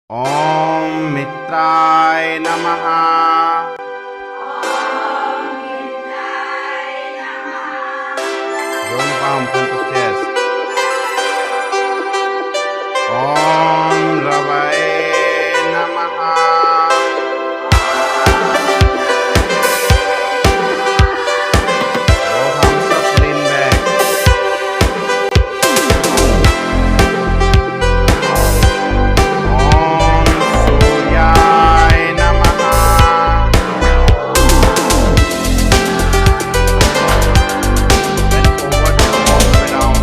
Om Mitraय Namaha. Join palm front of chest. Om Ravaye Namaha. Both arms up, lean back. Om Surya Namaha. Bend forward, come all the way down.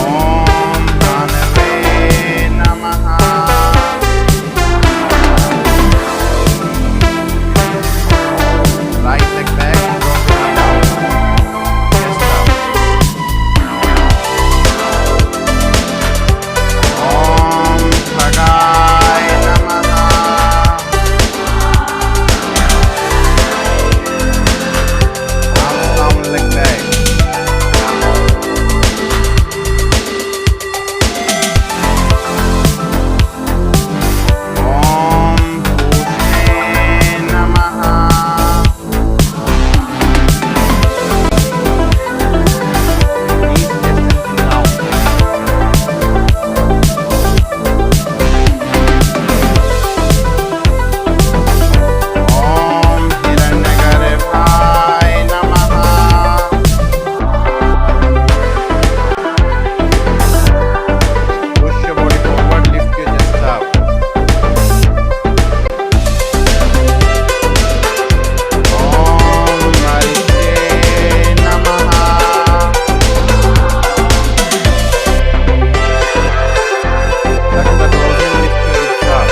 Om Dhanave Namaha. Right leg back, drop the knee down. Chest up. Om Bhagay Namaha. Arms down, leg back. Om Pushne Namaha. Knees, chest and chin down. Om Hiranyagarbhaya Namaha. Push your body forward, lift your chest up. Om Marishe Namaha. Touch the toes and lift your hips up.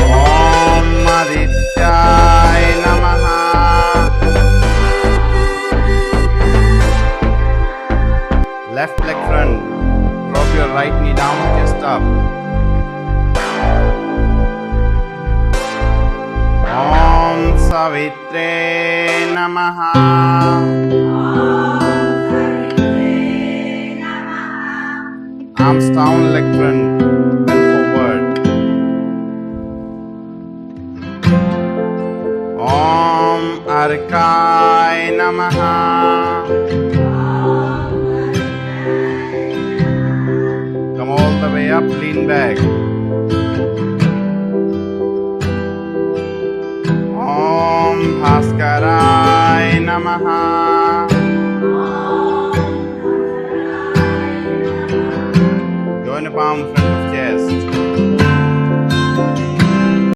Om Adityaya Namaha. Left leg front. Drop your right knee down, chest up. Om Savitre Namaha. Arms down, leg front. Bend forward. Om Arkaya Namaha. Come all the way up, lean back. Om Bhaskaraya Namaha. Join the palm front